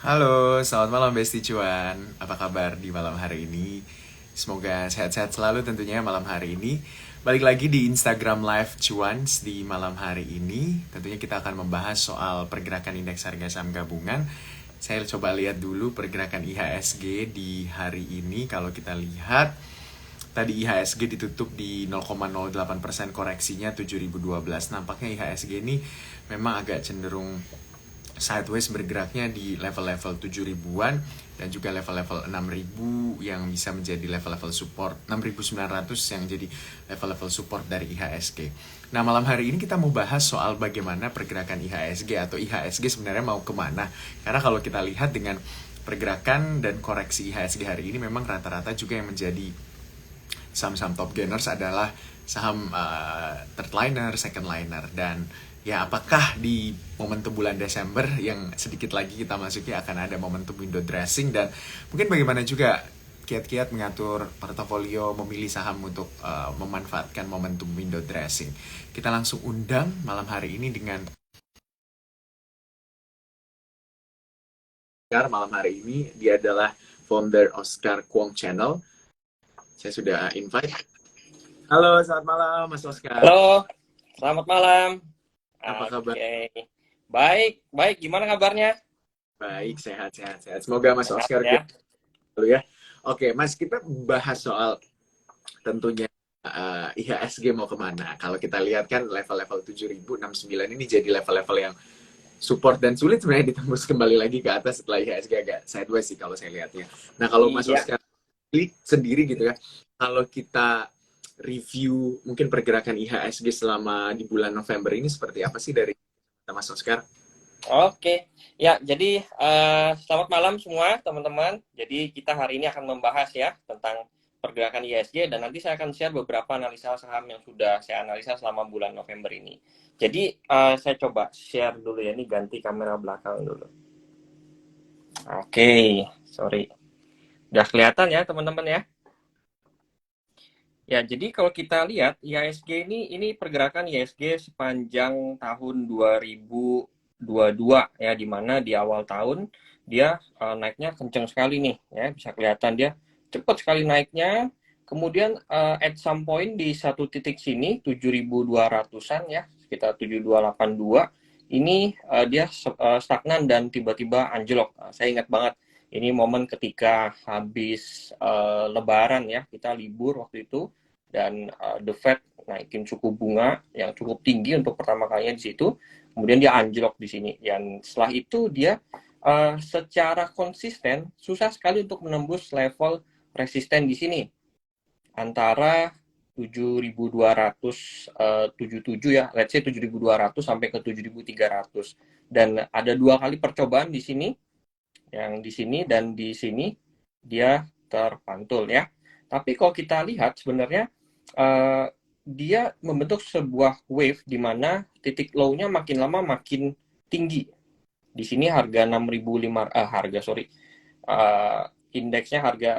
Halo, selamat malam Besti Cuan. Apa kabar di malam hari ini? Semoga sehat-sehat selalu tentunya malam hari ini. Balik lagi di Instagram Live Cuans di malam hari ini. Tentunya kita akan membahas soal pergerakan indeks harga saham gabungan. Saya coba lihat dulu pergerakan IHSG di hari ini. Kalau kita lihat, tadi IHSG ditutup di 0,08%, koreksinya 7.012. Nampaknya IHSG ini memang agak cenderung sideways, bergeraknya di level-level 7 ribuan dan juga level-level 6.000 yang bisa menjadi level-level support, 6.900 yang jadi level-level support dari IHSG. Nah, malam hari ini kita mau bahas soal bagaimana pergerakan IHSG atau IHSG sebenarnya mau kemana. Karena kalau kita lihat dengan pergerakan dan koreksi IHSG hari ini, memang rata-rata juga yang menjadi saham-saham top gainers adalah saham third liner, second liner. Dan ya, apakah di momentum bulan Desember yang sedikit lagi kita masuki akan ada momentum window dressing, dan mungkin bagaimana juga kiat-kiat mengatur portofolio, memilih saham untuk memanfaatkan momentum window dressing. Kita langsung undang malam hari ini dengan Oscar. Malam hari ini dia adalah founder Oscar Kwong Channel. Saya sudah invite. Halo, selamat malam Mas Oscar. Halo, selamat malam. Apa kabar? Oke, baik, baik. Gimana kabarnya? Baik, sehat, sehat, sehat. Semoga Mas Sehat Oscar juga ya. dulu ya. Oke, Mas, kita bahas soal tentunya IHSG mau kemana. Kalau kita lihat kan level-level 7.069 ini jadi level-level yang support dan sulit sebenarnya ditembus kembali lagi ke atas setelah IHSG agak sideways sih kalau saya lihatnya. Nah, kalau Mas Iya, Oscar sendiri gitu ya, kalau kita review mungkin pergerakan IHSG selama di bulan November ini seperti apa sih dari Mas Oscar? oke. Ya, jadi selamat malam semua teman-teman. Jadi kita hari ini akan membahas ya tentang pergerakan ISG dan nanti saya akan share beberapa analisa saham yang sudah saya analisa selama bulan November ini. Jadi saya coba share dulu ya, ini ganti kamera belakang dulu. Oke, sorry. Udah kelihatan ya teman-teman ya? Ya, jadi kalau kita lihat IHSG ini pergerakan IHSG sepanjang tahun 2022 ya, di mana di awal tahun dia naiknya kenceng sekali nih ya, bisa kelihatan dia cepat sekali naiknya. Kemudian at some point di satu titik sini 7.200-an ya, sekitar 7.282 ini dia stagnan dan tiba-tiba anjlok. Saya ingat banget ini momen ketika habis Lebaran ya, kita libur waktu itu dan The Fed naikin suku bunga yang cukup tinggi untuk pertama kalinya di situ. Kemudian dia anjlok di sini. Dan setelah itu dia secara konsisten susah sekali untuk menembus level resisten di sini antara 7.277 ya, let's say 7.200 sampai ke 7.300. Dan ada dua kali percobaan di sini, yang di sini dan di sini dia terpantul ya. Tapi kalau kita lihat sebenarnya dia membentuk sebuah wave di mana titik low-nya makin lama makin tinggi. Di sini harga 6.500 harga sorry indeksnya harga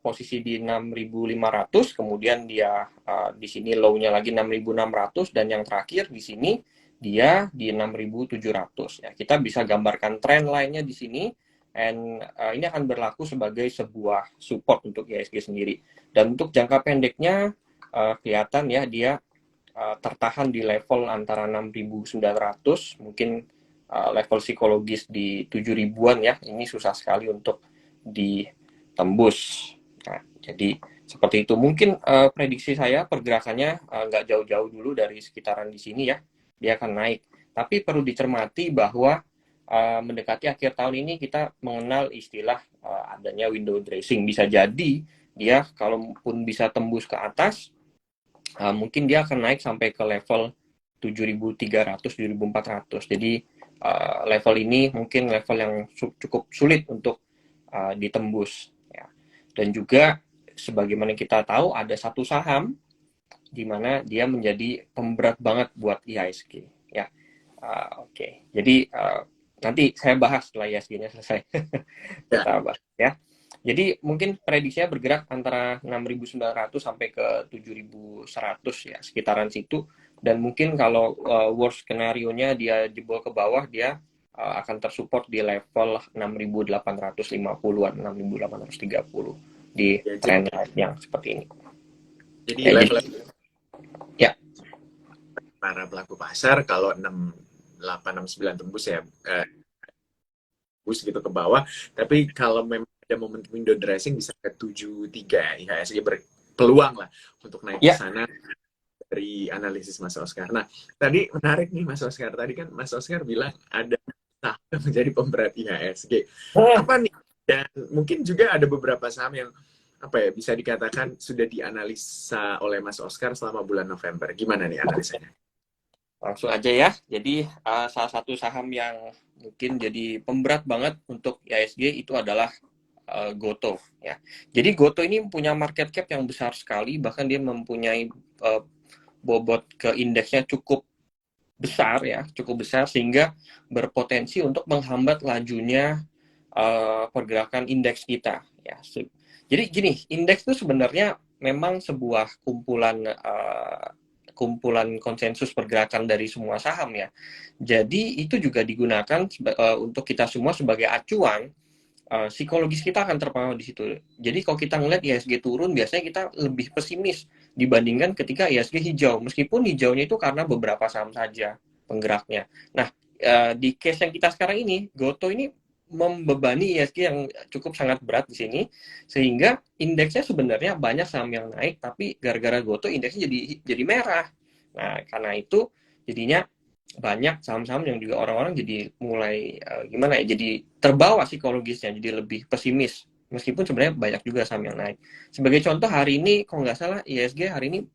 posisi di 6.500, kemudian dia di sini low-nya lagi 6.600 dan yang terakhir di sini dia di 6.700 ya. Kita bisa gambarkan trend line-nya di sini, and ini akan berlaku sebagai sebuah support untuk IHSG sendiri. Dan untuk jangka pendeknya kelihatan ya dia tertahan di level antara 6.900, mungkin level psikologis di 7 ribuan ya. Ini susah sekali untuk ditembus. Nah, jadi seperti itu. Mungkin prediksi saya pergerakannya nggak jauh-jauh dulu dari sekitaran di sini ya. Dia akan naik. Tapi perlu dicermati bahwa mendekati akhir tahun ini kita mengenal istilah adanya window dressing. Bisa jadi dia kalaupun bisa tembus ke atas, mungkin dia akan naik sampai ke level 7.300, 7.400. Jadi level ini mungkin level yang cukup sulit untuk ditembus. Ya. Dan juga sebagaimana kita tahu ada satu saham di mana dia menjadi pemberat banget buat IHSG. Ya, oke. Jadi nanti saya bahas setelah IHSG-nya selesai. Ya, Kita bahas ya. Jadi mungkin prediksinya bergerak antara 6.900 sampai ke 7.100 ya, sekitaran situ. Dan mungkin kalau worst skenario-nya dia jebol ke bawah, dia akan tersupport di level 6.850-an, 6.830 di Ya, trend line yang seperti ini. jadi Ya, level jadi ya, para pelaku pasar kalau 6869 tembus ya tembus gitu ke bawah. Tapi kalau memang ada momentum window dressing bisa ke 73 IHSG berpeluang lah untuk naik ke ya, sana dari analisis Mas Oscar. Nah, tadi menarik nih Mas Oscar. Tadi kan Mas Oscar bilang ada saham yang menjadi pemberat IHSG. Apa nih? Dan mungkin juga ada beberapa saham yang apa ya bisa dikatakan sudah dianalisa oleh Mas Oscar selama bulan November. Gimana nih analisanya? langsung aja ya. Jadi salah satu saham yang mungkin jadi pemberat banget untuk IHSG itu adalah Goto ya. Jadi Goto ini punya market cap yang besar sekali, bahkan dia mempunyai bobot ke indeksnya cukup besar ya, cukup besar sehingga berpotensi untuk menghambat lajunya pergerakan indeks kita ya. Jadi gini, indeks itu sebenarnya memang sebuah kumpulan konsensus pergerakan dari semua saham ya. Jadi itu juga digunakan untuk kita semua sebagai acuan. Psikologis kita akan terpengaruh di situ. Jadi kalau kita ngeliat IHSG turun, biasanya kita lebih pesimis dibandingkan ketika IHSG hijau. Meskipun hijaunya itu karena beberapa saham saja penggeraknya. Nah, di case yang kita sekarang ini, Goto ini membebani IHSG yang cukup sangat berat di sini, sehingga indeksnya sebenarnya banyak saham yang naik, tapi gara-gara Goto indeksnya jadi merah. Nah, karena itu jadinya banyak saham-saham yang juga orang-orang jadi mulai gimana ya, jadi terbawa psikologisnya, jadi lebih pesimis. Meskipun sebenarnya banyak juga saham yang naik. Sebagai contoh hari ini, kalau nggak salah ISG hari ini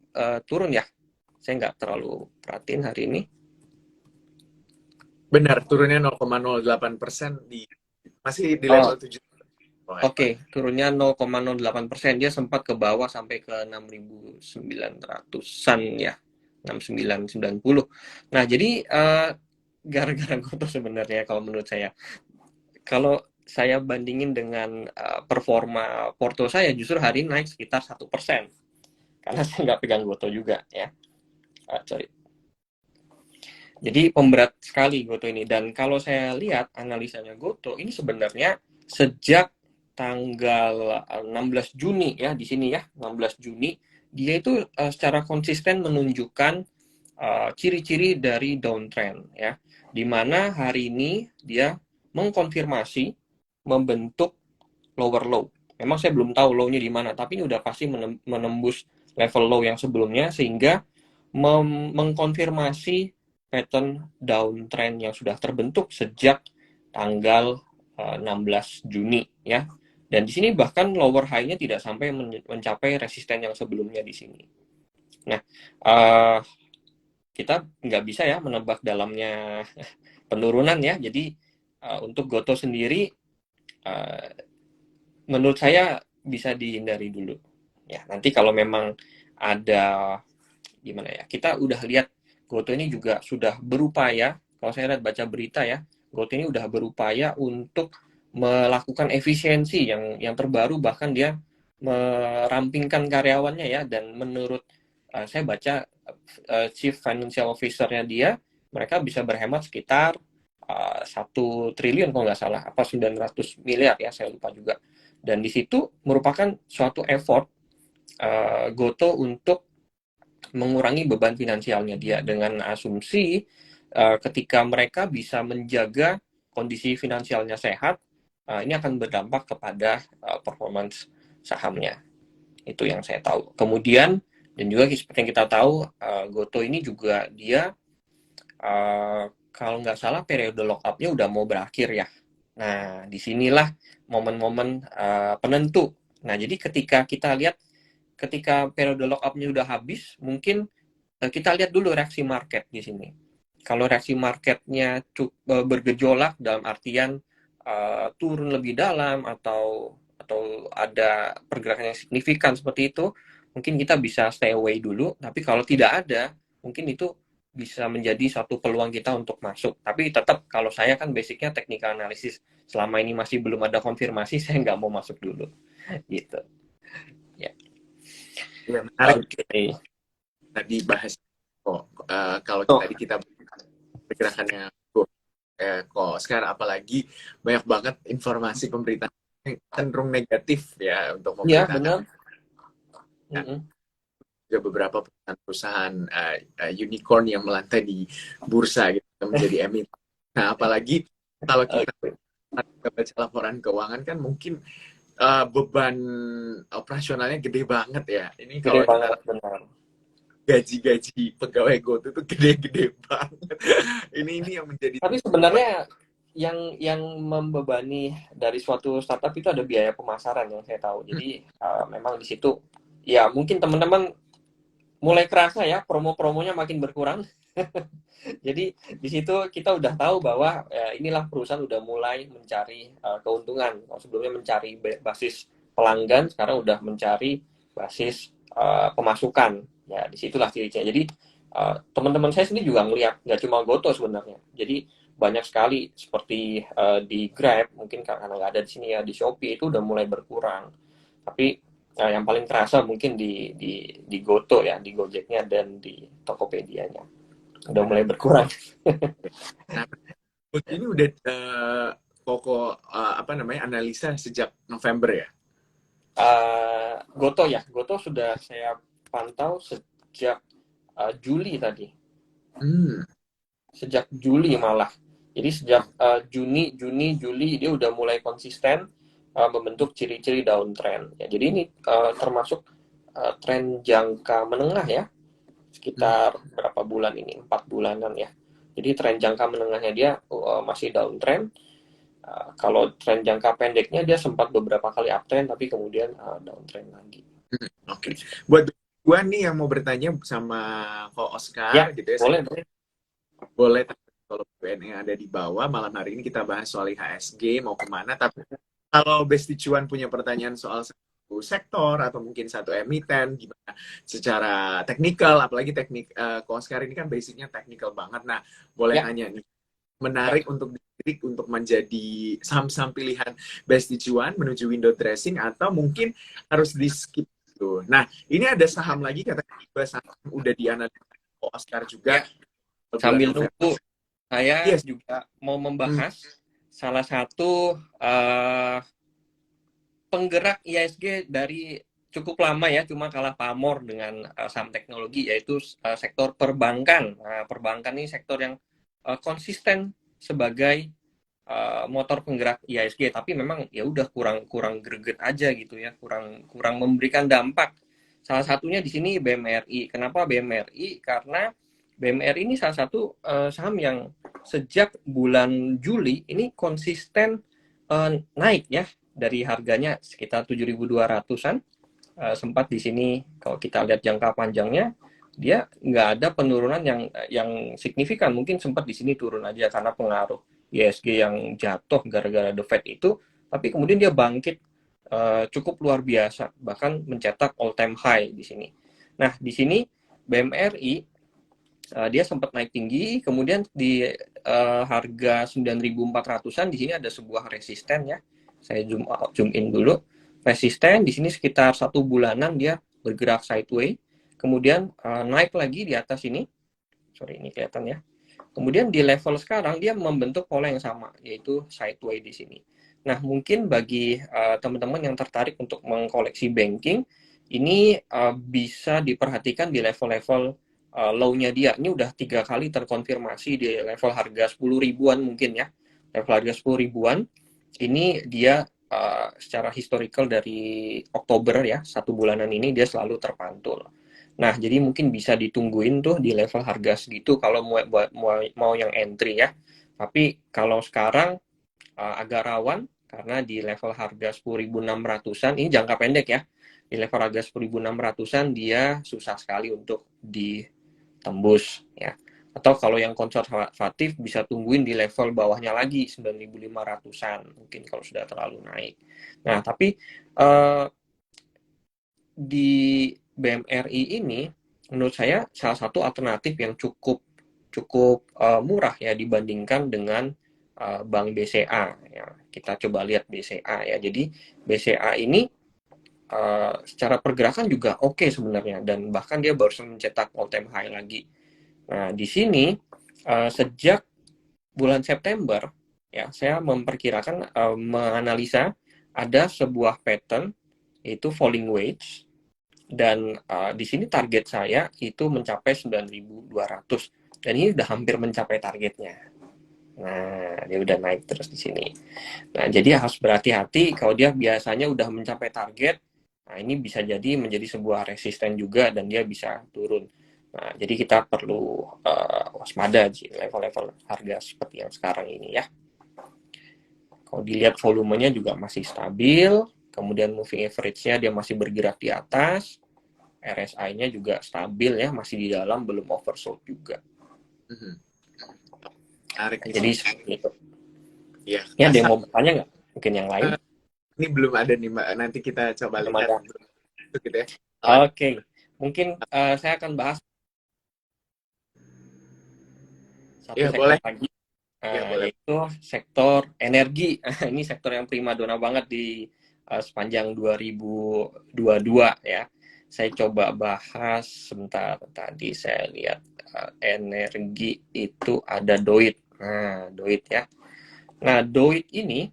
turun ya. Saya nggak terlalu perhatiin hari ini. Benar, turunnya 0,08% masih di Oh, level 7. oke, turunnya 0,08%. Dia sempat ke bawah sampai ke 6.900-an ya. 6.990. Nah, jadi gara-gara Goto sebenarnya kalau menurut saya. Kalau saya bandingin dengan performa Porto saya, justru hari ini naik sekitar 1%. Karena saya nggak pegang Goto juga ya. Sorry. Jadi pemberat sekali Goto ini. Dan kalau saya lihat analisanya Goto ini sebenarnya sejak tanggal 16 Juni ya di sini ya, 16 Juni dia itu secara konsisten menunjukkan ciri-ciri dari downtrend ya. Di mana hari ini dia mengkonfirmasi membentuk lower low. Memang saya belum tahu low-nya di mana, tapi ini udah pasti menembus level low yang sebelumnya sehingga mengkonfirmasi pattern downtrend yang sudah terbentuk sejak tanggal 16 Juni ya. Dan di sini bahkan lower high-nya tidak sampai mencapai resisten yang sebelumnya di sini. Nah, kita nggak bisa ya menebak dalamnya penurunan ya. Jadi untuk Goto sendiri menurut saya bisa dihindari dulu. Ya, nanti kalau memang ada gimana ya, kita udah lihat Goto ini juga sudah berupaya, kalau saya lihat baca berita ya, Goto ini udah berupaya untuk melakukan efisiensi yang terbaru, bahkan dia merampingkan karyawannya ya, dan menurut saya baca Chief Financial Officer-nya dia, mereka bisa berhemat sekitar 1 triliun kalau nggak salah, apa 900 miliar ya, saya lupa juga. Dan di situ merupakan suatu effort Goto untuk mengurangi beban finansialnya dia dengan asumsi ketika mereka bisa menjaga kondisi finansialnya sehat, ini akan berdampak kepada performance sahamnya. Itu yang saya tahu. Kemudian dan juga seperti yang kita tahu, Goto ini juga dia kalau nggak salah periode lock-up-nya udah mau berakhir ya. Nah, disinilah momen-momen penentu. Nah, jadi ketika kita lihat ketika periode lock-up-nya udah habis, mungkin kita lihat dulu reaksi market di sini. Kalau reaksi marketnya bergejolak dalam artian turun lebih dalam atau ada pergerakan yang signifikan seperti itu, mungkin kita bisa stay away dulu. Tapi kalau tidak ada, mungkin itu bisa menjadi satu peluang kita untuk masuk. Tapi tetap kalau saya kan basicnya technical analysis. Selama ini masih belum ada konfirmasi, saya nggak mau masuk dulu. Gitu. Ya. Ya, menarik Oke. Okay. tadi bahas kalau Oh, tadi kita pergerakannya kok sekarang apalagi banyak banget informasi pemberitaan yang cenderung negatif ya untuk Iya, memberitakan benar. ya, Mm-mm. juga beberapa perusahaan-perusahaan unicorn yang melantai di bursa gitu menjadi emiten. Nah, apalagi kalau kita Oke. baca laporan keuangan kan mungkin beban operasionalnya gede banget ya. Ini Gede kalau kita banget, benar. gaji-gaji pegawai GoTo tuh gede-gede banget. Ini yang menjadi Tapi sebenarnya yang membebani dari suatu startup itu ada biaya pemasaran yang saya tahu. Jadi memang di situ ya mungkin teman-teman mulai kerasa ya promo-promonya makin berkurang. Jadi di situ kita udah tahu bahwa inilah perusahaan udah mulai mencari keuntungan. Kalau sebelumnya mencari basis pelanggan, sekarang udah mencari basis pemasukan. Ya disitulah ciri-cirinya. Jadi teman-teman saya sendiri juga ngeliat nggak cuma Goto sebenarnya. Jadi banyak sekali seperti di Grab mungkin karena nggak ada di sini ya, di Shopee itu udah mulai berkurang. Tapi yang paling terasa mungkin di Goto ya, di Gojeknya dan di Tokopedia-nya udah mulai berkurang. nah, ini udah pokok apa namanya analisa sejak November ya. Goto ya, Goto sudah saya pantau sejak Juli tadi, Hmm, sejak Juli malah. Jadi sejak Juni, Juli dia udah mulai konsisten membentuk ciri-ciri downtrend. Ya, jadi ini termasuk tren jangka menengah ya, hmm, sekitar berapa bulan ini? 4 bulanan ya. Jadi tren jangka menengahnya dia masih downtrend. Kalau tren jangka pendeknya dia sempat beberapa kali uptrend tapi kemudian downtrend lagi. Oke. Buat gua nih yang mau bertanya sama Ko Ya, Oscar gitu ya, boleh, boleh. boleh kalau BN yang ada di bawah. Malam hari ini kita bahas soal IHSG mau kemana. Tapi kalau Besti Cuan punya pertanyaan soal satu sektor atau mungkin satu emiten, gimana secara teknikal, apalagi teknik Ko Oscar ini kan basicnya teknikal banget. Nah, boleh Ya, nanya nih, ya. menarik untuk dilirik untuk menjadi saham-saham pilihan Besti Cuan menuju window dressing atau mungkin harus di skip gitu. Nah, ini ada saham lagi katanya dua saham udah dianalisis Oscar juga Ya, bulan sambil November. nunggu saya Yes. juga mau Hmm, membahas salah satu penggerak ISG dari cukup lama ya, cuma kalah pamor dengan saham teknologi yaitu sektor perbankan. Nah, perbankan ini sektor yang konsisten sebagai motor penggerak IHSG, tapi memang ya udah kurang kurang greget aja gitu ya, kurang kurang memberikan dampak. Salah satunya di sini BMRI. Kenapa BMRI? Karena BMRI ini salah satu saham yang sejak bulan Juli ini konsisten naik ya, dari harganya sekitar 7.200-an. Sempat di sini kalau kita lihat jangka panjangnya dia nggak ada penurunan yang signifikan, mungkin sempat di sini turun aja karena pengaruh ISG yang jatuh gara-gara The Fed itu, tapi kemudian dia bangkit cukup luar biasa, bahkan mencetak all time high di sini. Nah, di sini BMRI dia sempat naik tinggi, kemudian di harga 9.400-an di sini ada sebuah resisten ya. Saya zoom in dulu. Resisten di sini sekitar 1 bulanan dia bergerak sideways, kemudian naik lagi di atas ini. Sorry, ini kelihatan ya. Kemudian di level sekarang dia membentuk pola yang sama, yaitu sideways di sini. Nah, mungkin bagi teman-teman yang tertarik untuk mengkoleksi banking, ini bisa diperhatikan di level-level low-nya dia. Ini udah 3 kali terkonfirmasi di level harga 10 ribuan mungkin ya. Level harga 10 ribuan, ini dia secara historical dari Oktober ya, 1 bulanan ini dia selalu terpantul. Nah, jadi mungkin bisa ditungguin tuh di level harga segitu kalau mau yang entry ya. Tapi kalau sekarang agak rawan karena di level harga 10.600-an, ini jangka pendek ya. Di level harga 10.600-an dia susah sekali untuk ditembus ya. Atau kalau yang konservatif bisa tungguin di level bawahnya lagi 9.500-an mungkin kalau sudah terlalu naik. Nah, tapi di BMRI ini menurut saya salah satu alternatif yang cukup cukup murah ya dibandingkan dengan Bank BCA ya. Kita coba lihat BCA ya. Jadi BCA ini secara pergerakan juga oke sebenarnya, dan bahkan dia baru mencetak all time high lagi. Nah, di sini sejak bulan September ya saya memperkirakan menganalisa ada sebuah pattern yaitu falling wedge dan di sini target saya itu mencapai 9.200 dan ini udah hampir mencapai targetnya. Nah, dia udah naik terus di sini. Nah, jadi harus berhati-hati kalau dia biasanya udah mencapai target. Nah, ini bisa jadi menjadi sebuah resisten juga dan dia bisa turun. Nah, jadi kita perlu waspada di level-level harga seperti yang sekarang ini ya. Kalau dilihat volumenya juga masih stabil, kemudian moving average-nya dia masih bergerak di atas, RSI-nya juga stabil ya, masih di dalam, belum oversold juga. Menarik. Jadi seperti itu. Ya, Ya, ada yang mau bertanya nggak? Mungkin yang lain? Ini belum ada nih Mbak. Nanti kita coba Belum lihat ada. gitu ya. Oke. Mungkin saya akan bahas satu Ya sektor boleh. lagi, Ya boleh. yaitu sektor energi. Ini sektor yang primadona banget di sepanjang 2022 ya. Saya coba bahas sebentar, tadi saya lihat energi itu ada DOIT. Nah, DOIT ya. Nah, DOIT ini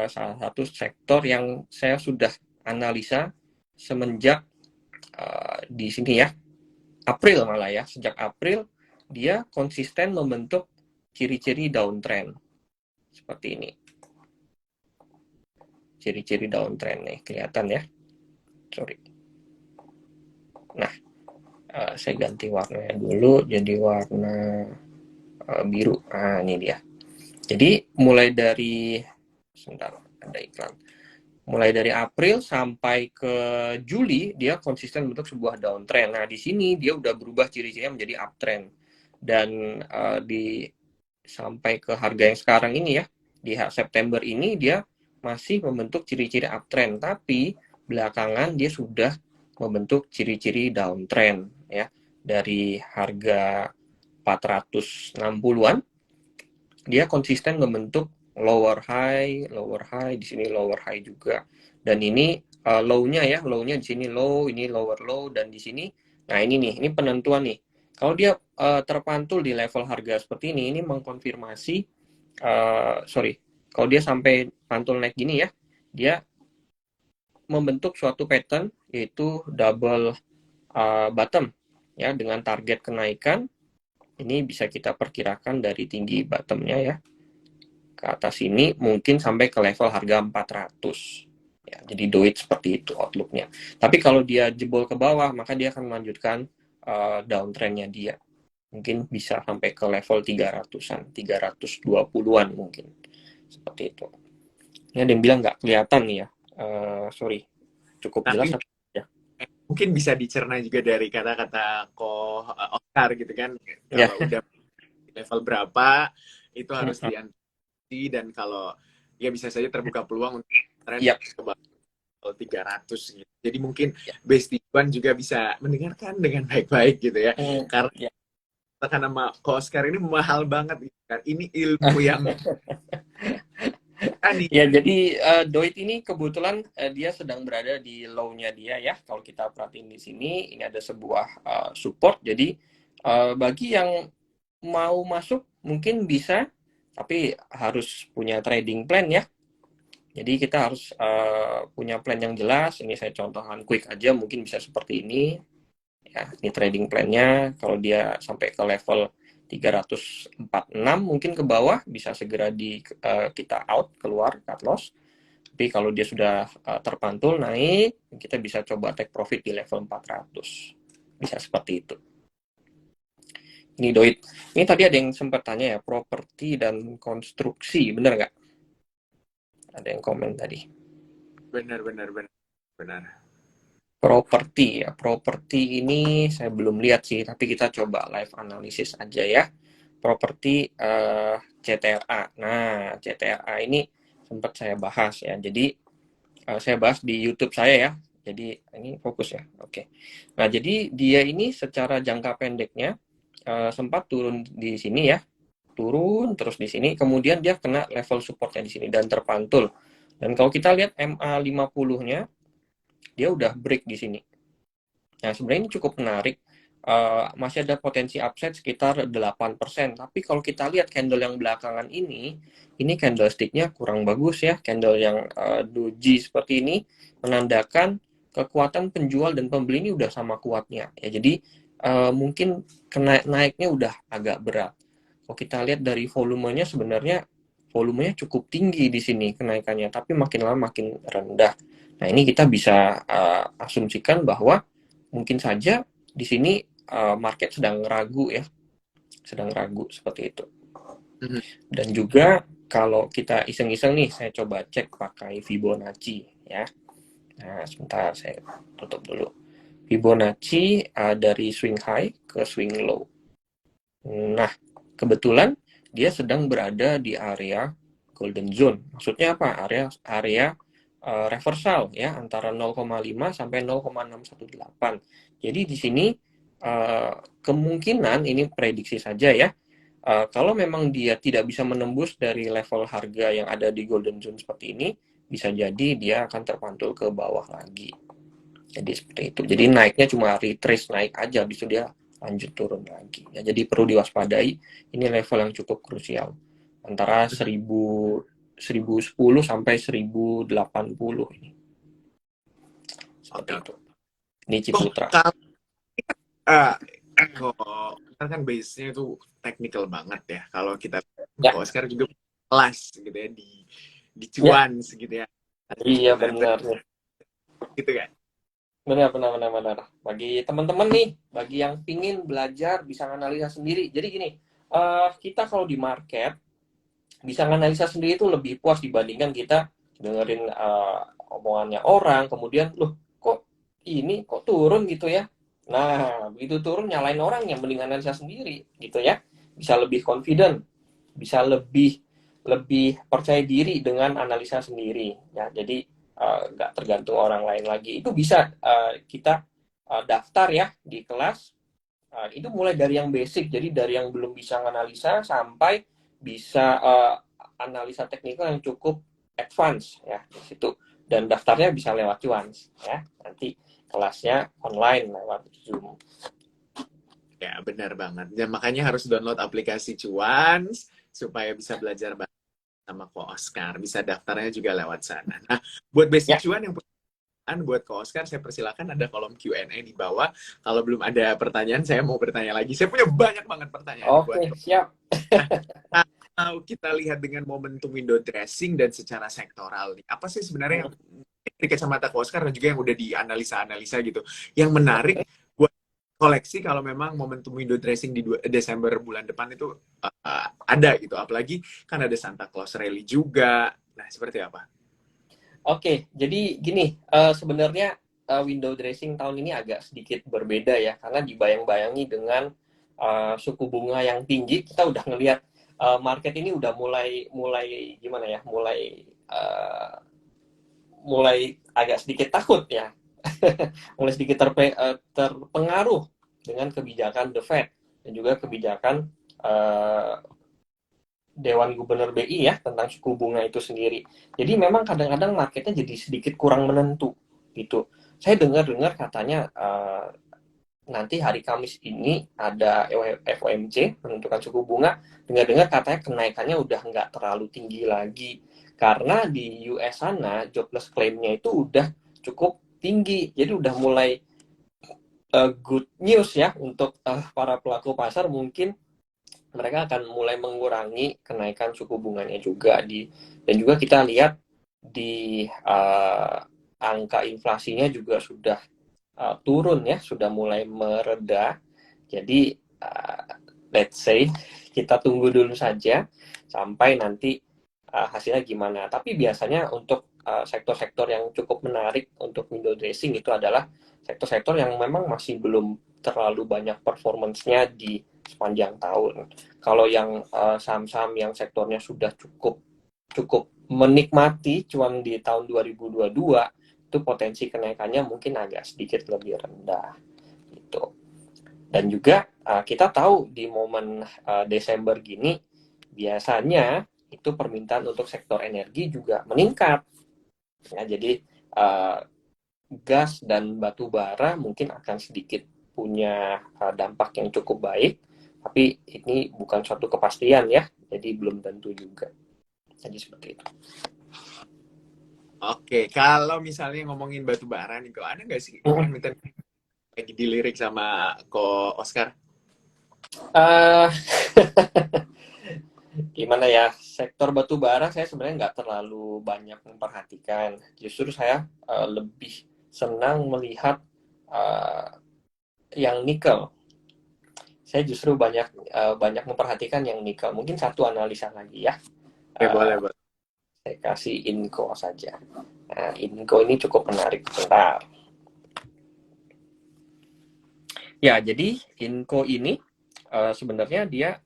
salah satu sektor yang saya sudah analisa semenjak di sini ya, April malah ya, sejak April dia konsisten membentuk ciri-ciri downtrend seperti ini. Ciri-ciri downtrend nih kelihatan ya. Sorry. Nah, saya ganti warnanya dulu jadi warna biru. Nah, ini dia. Jadi mulai dari sebentar, ada iklan. Mulai dari April sampai ke Juli dia konsisten bentuk sebuah downtrend. Nah, di sini dia udah berubah ciri-cirinya menjadi uptrend. Dan sampai ke harga yang sekarang ini ya, di September ini dia masih membentuk ciri-ciri uptrend, tapi belakangan dia sudah membentuk ciri-ciri downtrend ya. Dari harga 460-an dia konsisten membentuk lower high, di sini lower high juga. Dan ini low-nya ya, low-nya di sini low, ini lower low, dan di sini, nah ini nih, ini penentuan nih. Kalau dia terpantul di level harga seperti ini mengkonfirmasi, kalau dia sampai pantul naik gini ya, dia membentuk suatu pattern yaitu double bottom ya, dengan target kenaikan ini bisa kita perkirakan dari tinggi bottomnya ya ke atas ini mungkin sampai ke level harga 400 ya, jadi DOIT seperti itu outlooknya. Tapi kalau dia jebol ke bawah maka dia akan melanjutkan downtrendnya dia mungkin bisa sampai ke level 300-an 320-an mungkin seperti itu ya. Ada yang bilang nggak kelihatan nih ya, sorry, cukup Tapi jelas ya. mungkin bisa dicerna juga dari kata-kata Ko Oscar gitu kan. Ya. Kalau udah level berapa itu harus diantisipasi, dan kalau ya bisa saja terbuka peluang untuk tren Ya. ke bawah 300 gitu. Jadi mungkin Ya. Besti One juga bisa mendengarkan dengan baik-baik gitu ya. Karena Ya. nama Ko Oscar ini mahal banget gitu kan. Ini ilmu yang Ya, jadi DOIT ini kebetulan dia sedang berada di low-nya dia ya. Kalau kita perhatiin di sini, ini ada sebuah support. Jadi bagi yang mau masuk mungkin bisa, tapi harus punya trading plan ya. Jadi kita harus punya plan yang jelas. Ini saya contohkan quick aja, mungkin bisa seperti ini. Ya, ini trading plan-nya. Kalau dia sampai ke level 346 mungkin ke bawah bisa segera kita out, keluar cut loss. Tapi kalau dia sudah terpantul naik, kita bisa coba take profit di level 400. Bisa seperti itu. Ini DOIT. Ini tadi ada yang sempat tanya ya, properti dan konstruksi, benar nggak? Ada yang komen tadi. benar. Properti ya, properti ini saya belum lihat sih, tapi kita coba live analysis aja ya. Properti CTRA. Nah, CTRA ini sempat saya bahas ya. Jadi saya bahas di YouTube saya ya. Jadi ini fokus ya. Oke. Nah, jadi dia ini secara jangka pendeknya sempat turun di sini ya. Turun terus di sini, kemudian dia kena level supportnya di sini dan terpantul. Dan kalau kita lihat MA50-nya dia udah break di sini. Nah, sebenarnya ini cukup menarik masih ada potensi upside sekitar 8%. Tapi kalau kita lihat candle yang belakangan ini candlestick-nya kurang bagus ya. Candle yang doji seperti ini menandakan kekuatan penjual dan pembeli ini udah sama kuatnya. Ya, jadi mungkin naiknya udah agak berat. Kalau kita lihat dari volumenya, sebenarnya volumenya cukup tinggi di sini kenaikannya, tapi makin lama makin rendah. Nah, ini kita bisa asumsikan bahwa mungkin saja di sini market sedang ragu ya, sedang ragu seperti itu. Mhm. Dan juga kalau kita iseng-iseng nih, saya coba cek pakai Fibonacci ya. Nah, sebentar saya tutup dulu. Fibonacci dari swing high ke swing low. Nah, kebetulan dia sedang berada di area golden zone. Maksudnya apa? Area reversal ya, antara 0,5 sampai 0,618. Jadi di sini kemungkinan, ini prediksi saja ya, kalau memang dia tidak bisa menembus dari level harga yang ada di golden zone seperti ini, bisa jadi dia akan terpantul ke bawah lagi. Jadi seperti itu. Jadi naiknya cuma retrace naik aja, habis itu dia lanjut turun lagi. Ya, jadi perlu diwaspadai. Ini level yang cukup krusial. Antara 1010 sampai 1080 ini. Seperti Oke. itu. Ini Oh, Ciputra. kalau kok kan base-nya itu technical banget ya. Kalau kita Ya, kok sekarang juga kelas gitu ya di ya. cuan segitu ya. Iya Ternyata benar. gitu kan. Benar. Bagi teman-teman nih, bagi yang pingin belajar bisa analisa sendiri. Jadi gini, kita kalau di market bisa analisa sendiri itu lebih puas dibandingkan kita dengerin omongannya orang, kemudian loh kok ini kok turun gitu ya. Nah, begitu turun nyalain orang, yang mending analisa sendiri gitu ya. Bisa lebih confident, bisa lebih lebih percaya diri dengan analisa sendiri ya. Jadi nggak tergantung orang lain lagi. Itu bisa kita daftar ya di kelas. Itu mulai dari yang basic, jadi dari yang belum bisa analisa sampai bisa analisa teknikal yang cukup advance ya di situ. Dan daftarnya bisa lewat Cuans ya. Nanti kelasnya online lewat Zoom. Ya, benar banget. Dan makanya harus download aplikasi Cuans supaya bisa belajar bareng sama Ko Oscar. Bisa daftarnya juga lewat sana. Nah, buat basic Ya, cuan yang buat Ko Oscar, saya persilakan ada kolom Q&A di bawah. Kalau belum ada pertanyaan, saya mau bertanya lagi. Saya punya banyak banget pertanyaan buat oke, siap. kalau kita lihat dengan momentum window dressing dan secara sektoral nih, apa sih sebenarnya yang dari kacamata Ko Oscar dan juga yang udah dianalisa-analisa gitu, yang menarik buat koleksi kalau memang momentum window dressing di Desember bulan depan itu ada gitu, apalagi kan ada Santa Claus Rally juga. Nah, seperti apa? Oke, jadi gini, sebenarnya window dressing tahun ini agak sedikit berbeda ya, karena dibayang-bayangi dengan suku bunga yang tinggi. Kita udah ngelihat market ini udah mulai mulai gimana ya, mulai agak sedikit takut ya, mulai sedikit terpengaruh dengan kebijakan The Fed dan juga kebijakan eh, Dewan Gubernur BI ya tentang suku bunga itu sendiri. Jadi memang kadang-kadang marketnya jadi sedikit kurang menentu gitu. Saya dengar-dengar katanya nanti hari Kamis ini ada FOMC menentukan suku bunga. Dengar-dengar katanya kenaikannya udah nggak terlalu tinggi lagi karena di US sana jobless claim-nya itu udah cukup tinggi. Jadi udah mulai good news ya untuk para pelaku pasar, mungkin mereka akan mulai mengurangi kenaikan suku bunganya juga dan juga kita lihat di angka inflasinya juga sudah turun ya, sudah mulai mereda. Jadi let's say kita tunggu dulu saja sampai nanti hasilnya gimana. Tapi biasanya untuk sektor-sektor yang cukup menarik untuk window dressing itu adalah sektor-sektor yang memang masih belum terlalu banyak performance-nya di sepanjang tahun. Kalau yang saham-saham yang sektornya sudah cukup cukup menikmati cuan di tahun 2022, itu potensi kenaikannya mungkin agak sedikit lebih rendah gitu. Dan juga kita tahu di momen Desember gini biasanya itu permintaan untuk sektor energi juga meningkat. Ya, jadi gas dan batu bara mungkin akan sedikit punya dampak yang cukup baik, tapi ini bukan suatu kepastian ya, jadi belum tentu juga. Jadi seperti itu. Oke, kalau misalnya ngomongin batu bara nih, kok ada nggak sih emiten lagi dilirik sama Ko Oscar? Eh, Gimana ya, sektor batu bara saya sebenarnya nggak terlalu banyak memperhatikan. Justru saya lebih senang melihat eh, yang nikel. Saya justru banyak memperhatikan yang nikel. Mungkin satu analisa lagi ya. Oke, boleh, Eh, boleh. saya kasih Inco saja. Nah, Inco ini cukup menarik. Bentar. Ya, jadi Inco ini sebenarnya dia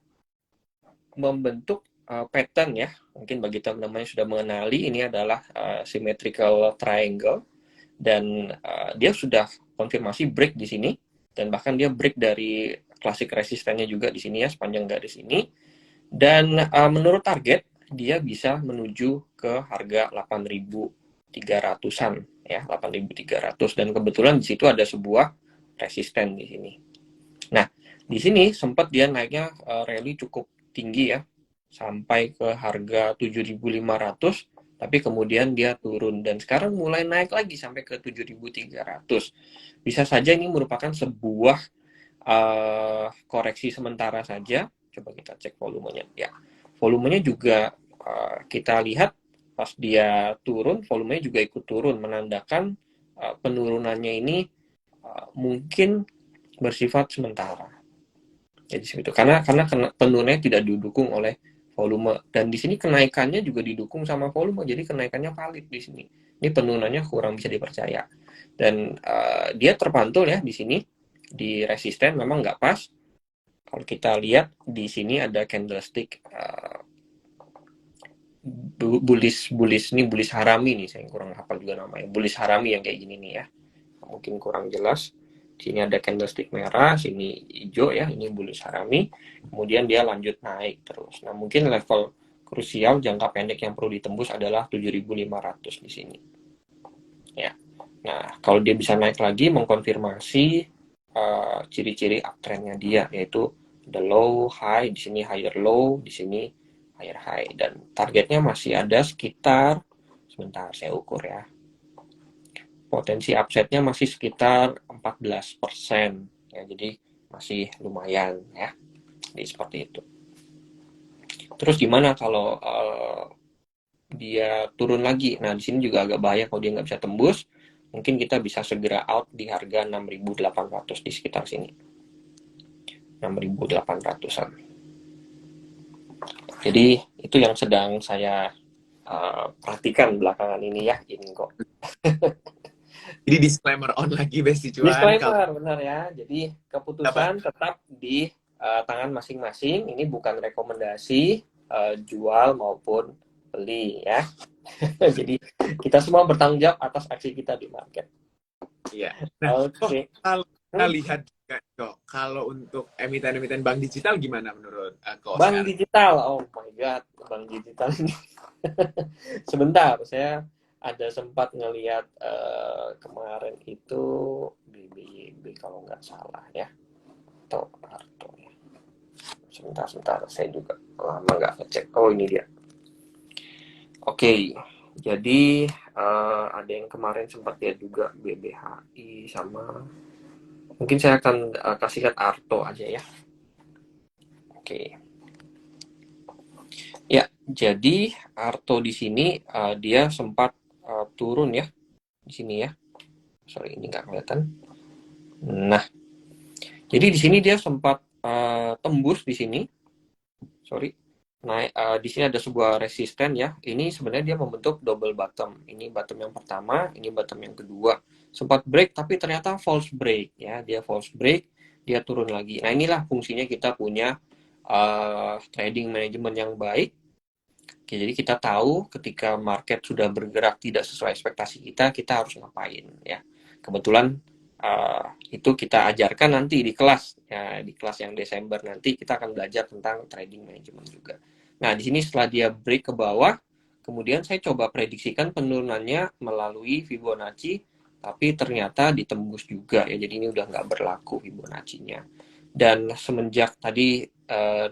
membentuk pattern ya. Mungkin bagi teman-teman yang sudah mengenali, ini adalah symmetrical triangle. Dan dia sudah konfirmasi break di sini. Dan bahkan dia break dari klasik resistennya juga di sini ya, sepanjang garis ini. Dan menurut target, dia bisa menuju ke harga 8.300-an ya, 8.300, dan kebetulan di situ ada sebuah resisten di sini. Nah, di sini sempat dia naiknya rally cukup tinggi ya, sampai ke harga 7.500, tapi kemudian dia turun dan sekarang mulai naik lagi sampai ke 7.300. Bisa saja ini merupakan sebuah koreksi sementara saja. Coba kita cek volumenya. Ya, volumenya juga kita lihat pas dia turun, volumenya juga ikut turun, menandakan penurunannya ini mungkin bersifat sementara. Jadi seperti itu. Karena penurunannya tidak didukung oleh volume, dan di sini kenaikannya juga didukung sama volume. Jadi kenaikannya valid di sini. Ini penurunannya kurang bisa dipercaya. Dan dia terpantul ya di sini di resisten, memang nggak pas. Kalau kita lihat di sini ada candlestick bullish harami nih, saya kurang hafal juga namanya, bullish harami yang kayak gini nih ya, mungkin kurang jelas. Sini ada candlestick merah, sini hijau ya, ini bullish harami. Kemudian dia lanjut naik terus. Nah, mungkin level krusial jangka pendek yang perlu ditembus adalah 7.500 di sini. Ya. Nah, kalau dia bisa naik lagi mengkonfirmasi ciri-ciri uptrendnya dia, yaitu the low high, di sini higher low, di sini higher high, dan targetnya masih ada sekitar, sebentar saya ukur ya, potensi upside-nya masih sekitar 14% ya, jadi masih lumayan ya. Jadi seperti itu. Terus gimana kalau dia turun lagi? Nah, di sini juga agak bahaya kalau dia nggak bisa tembus. Mungkin kita bisa segera out di harga 6.800 di sekitar sini. 6.800-an. Jadi itu yang sedang saya perhatikan belakangan ini ya, Inco. Jadi disclaimer on lagi, Besti Cuan. Kalau Disclaimer, benar ya. Jadi apa? keputusan tetap di tangan masing-masing. Ini bukan rekomendasi jual maupun beli ya. Jadi kita semua bertanggung jawab atas aksi kita di market. Iya. Nah, Oke. kalau kita lihat juga, kok kalau untuk emiten-emiten bank digital gimana menurut Ko Bank Oscar? digital, oh my god, bank digital ini. Sebentar, saya ada sempat ngelihat kemarin itu BBYB kalau nggak salah ya, atau Arto ya. Sebentar, saya juga lama nggak ngecek. Oh, ini dia. Oke, jadi ada yang kemarin sempat lihat juga BBHI sama. Mungkin saya akan kasih lihat Arto aja ya. Oke. Ya, jadi Arto di sini dia sempat turun ya di sini ya. Sorry, ini nggak kelihatan. Nah, jadi di sini dia sempat tembus di sini. Sorry. Naik di sini ada sebuah resisten ya. Ini sebenarnya dia membentuk double bottom. Ini bottom yang pertama, ini bottom yang kedua. Sempat break tapi ternyata false break ya. Dia false break, dia turun lagi. Nah, inilah fungsinya kita punya trading management yang baik. Oke, jadi kita tahu ketika market sudah bergerak tidak sesuai ekspektasi kita, kita harus ngapain ya. Kebetulan itu kita ajarkan nanti di kelas ya, di kelas yang Desember nanti kita akan belajar tentang trading management juga. Nah, di sini setelah dia break ke bawah, kemudian saya coba prediksikan penurunannya melalui Fibonacci tapi ternyata ditembus juga ya. Jadi ini udah nggak berlaku Fibonacci-nya. Dan semenjak tadi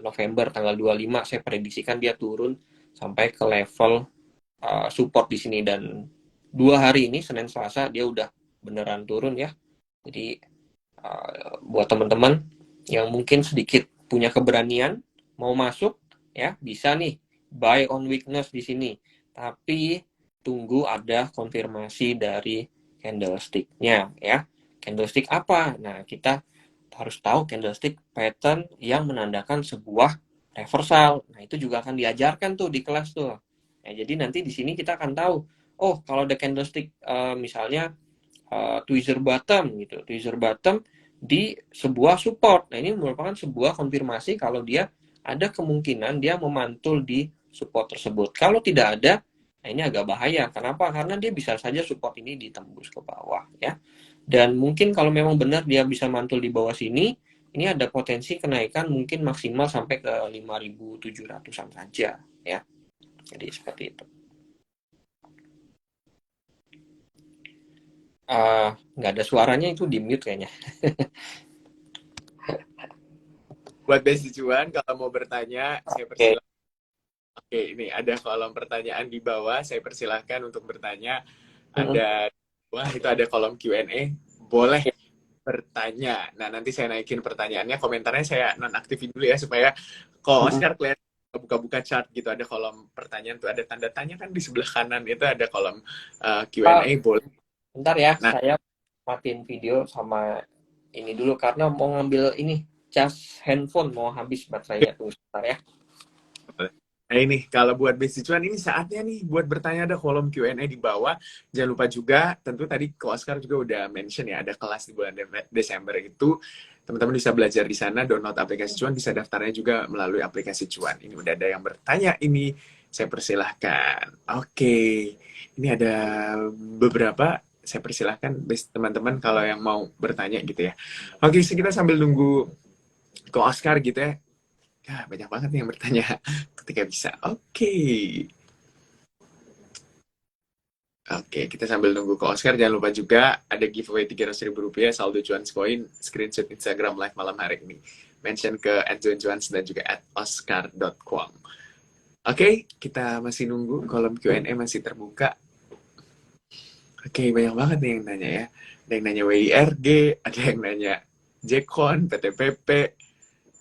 November tanggal 25 saya prediksikan dia turun sampai ke level support di sini, dan 2 hari ini Senin Selasa dia udah beneran turun ya. Jadi buat teman-teman yang mungkin sedikit punya keberanian mau masuk ya, bisa nih buy on weakness di sini. Tapi tunggu ada konfirmasi dari candlestick-nya ya. Candlestick apa? Nah, kita harus tahu candlestick pattern yang menandakan sebuah reversal. Nah, itu juga akan diajarkan tuh di kelas tuh. Ya, jadi nanti di sini kita akan tahu, oh kalau ada candlestick misalnya tweezer bottom gitu, tweezer bottom di sebuah support. Nah, ini merupakan sebuah konfirmasi kalau dia ada kemungkinan dia memantul di support tersebut. Kalau tidak ada, nah ini agak bahaya. Kenapa? Karena dia bisa saja support ini ditembus ke bawah ya. Dan mungkin kalau memang benar dia bisa mantul di bawah sini, ini ada potensi kenaikan mungkin maksimal sampai ke 5.700-an saja ya. Jadi seperti itu. Nggak ada suaranya, itu di mute kayaknya. Buat Besti Cuan, kalau mau bertanya, saya Oke. persilahkan. Oke, ini ada kolom pertanyaan di bawah. Saya persilahkan untuk bertanya. Mm-mm. Ada, wah itu ada kolom Q&A. Boleh bertanya. Nah, nanti saya naikin pertanyaannya. Komentarnya saya nonaktifin dulu ya, supaya kalau Mm-mm. Oscar kelihatan buka-buka chart gitu. Ada kolom pertanyaan tuh, ada tanda tanya kan di sebelah kanan itu ada kolom Q&A. Boleh. Bentar ya, Nah, saya matiin video sama ini dulu karena mau ngambil ini cas handphone, mau habis baterainya. Tunggu sebentar ya. nah ini kalau buat Besti Cuan ini saatnya nih buat bertanya, ada kolom Q&A di bawah. Jangan lupa juga, tentu tadi Ko Oscar juga udah mention ya, ada kelas di bulan Desember itu. Teman-teman bisa belajar di sana, download aplikasi Cuan, bisa daftarnya juga melalui aplikasi Cuan. Ini udah ada yang bertanya ini, saya persilahkan. Oke, ini ada beberapa, saya persilahkan teman-teman kalau yang mau bertanya gitu ya. Oke, so kita sambil nunggu Ko Oscar gitu ya. Ya, banyak banget nih yang bertanya ketika bisa. Oke. Oke, kita sambil nunggu ke Oscar, jangan lupa juga ada giveaway Rp300.000 saldo Cuans Coin, screenshot Instagram live malam hari ini. Mention ke @cuans dan juga @oscar.com. Oke, kita masih nunggu, kolom Q&A masih terbuka. Oke, banyak banget nih yang nanya ya. Ada yang nanya WIRG, ada yang nanya Jekon, PTPP,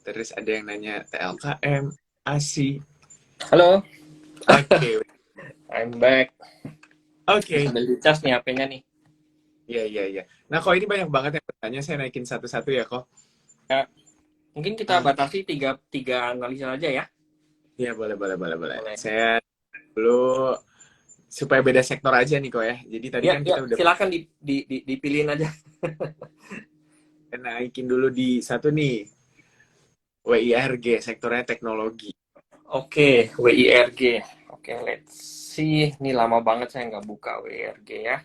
terus ada yang nanya TLKM, ASI. Halo, Oke, I'm back. oke. Sambil dicas nih HP-nya nih. Iya, iya, iya. Nah, kok ini banyak banget yang bertanya, saya naikin satu-satu ya, kok. Ya, mungkin kita Oke. batasi tiga analisa aja ya. Iya, boleh, boleh, boleh, boleh. Boleh. Saya dulu supaya beda sektor aja nih, kok ya. Jadi tadi Ya, kan ya, kita udah silakan dipilihin aja. naikin dulu di satu nih, WIRG, sektornya teknologi. Oke, WIRG. Oke, let's see. Ini lama banget saya nggak buka WIRG ya.